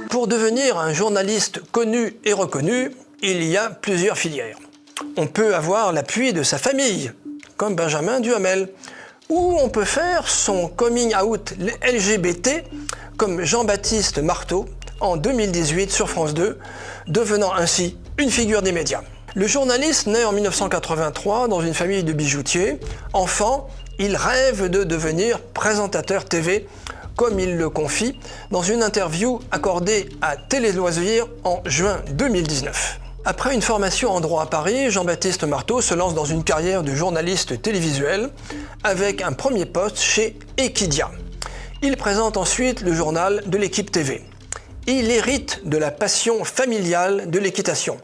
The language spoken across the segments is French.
Pour devenir un journaliste connu et reconnu, il y a plusieurs filières. On peut avoir l'appui de sa famille, comme Benjamin Duhamel, ou on peut faire son coming out LGBT, comme Jean-Baptiste Marteau, en 2018 sur France 2, devenant ainsi une figure des médias. Le journaliste naît en 1983 dans une famille de bijoutiers. Enfant, il rêve de devenir présentateur TV, comme il le confie dans une interview accordée à Télé Loisirs en juin 2019. Après une formation en droit à Paris, Jean-Baptiste Marteau se lance dans une carrière de journaliste télévisuel avec un premier poste chez Equidia. Il présente ensuite le journal de l'Équipe TV. Il hérite de la passion familiale de l'équitation,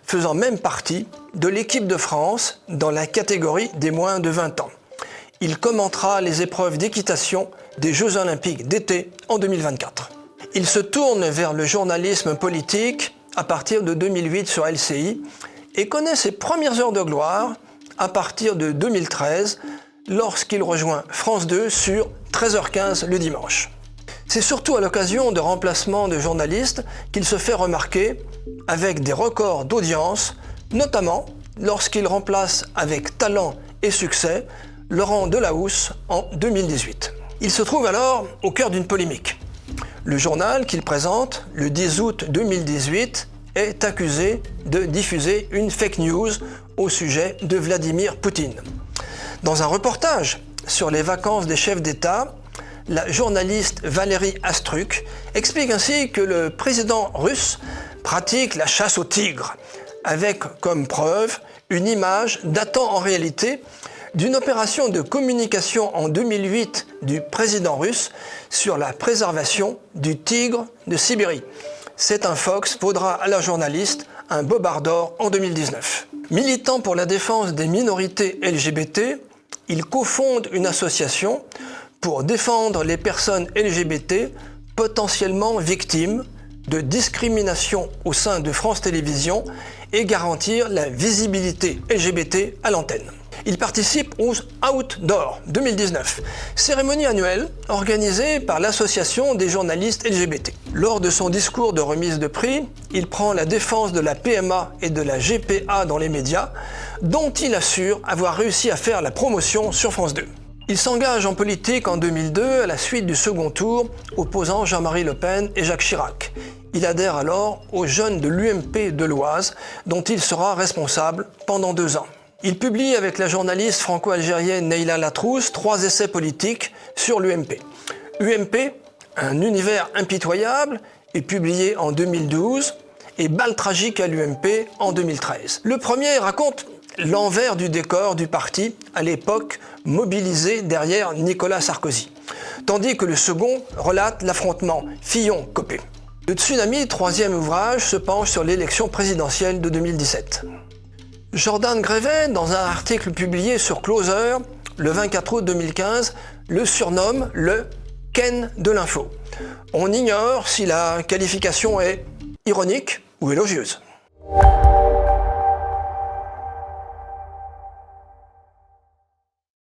faisant même partie de l'équipe de France dans la catégorie des moins de 20 ans. Il commentera les épreuves d'équitation des Jeux Olympiques d'été en 2024. Il se tourne vers le journalisme politique à partir de 2008 sur LCI et connaît ses premières heures de gloire à partir de 2013 lorsqu'il rejoint France 2 sur 13h15 le dimanche. C'est surtout à l'occasion de remplacements de journalistes qu'il se fait remarquer avec des records d'audience, notamment lorsqu'il remplace avec talent et succès Laurent Delahousse en 2018. Il se trouve alors au cœur d'une polémique. Le journal qu'il présente le 10 août 2018 est accusé de diffuser une fake news au sujet de Vladimir Poutine. Dans un reportage sur les vacances des chefs d'État, la journaliste Valérie Astruc explique ainsi que le président russe pratique la chasse au tigre, avec comme preuve une image datant en réalité d'une opération de communication en 2008 du président russe sur la préservation du tigre de Sibérie. Cet infox vaudra à la journaliste un Bobard d'or en 2019. Militant pour la défense des minorités LGBT, il cofonde une association pour défendre les personnes LGBT potentiellement victimes de discrimination au sein de France Télévisions et garantir la visibilité LGBT à l'antenne. Il participe aux Outdoor 2019, cérémonie annuelle organisée par l'Association des journalistes LGBT. Lors de son discours de remise de prix, il prend la défense de la PMA et de la GPA dans les médias, dont il assure avoir réussi à faire la promotion sur France 2. Il s'engage en politique en 2002 à la suite du second tour, opposant Jean-Marie Le Pen et Jacques Chirac. Il adhère alors aux Jeunes de l'UMP de l'Oise, dont il sera responsable pendant 2 ans. Il publie avec la journaliste franco-algérienne Neila Latrousse 3 essais politiques sur l'UMP. UMP, un univers impitoyable, est publié en 2012 et Balle tragique à l'UMP en 2013. Le premier raconte l'envers du décor du parti à l'époque mobilisé derrière Nicolas Sarkozy, tandis que le second relate l'affrontement Fillon-Copé. Le Tsunami, 3e ouvrage, se penche sur l'élection présidentielle de 2017. Jordan Grévet, dans un article publié sur Closer, le 24 août 2015, le surnomme le Ken de l'info. On ignore si la qualification est ironique ou élogieuse.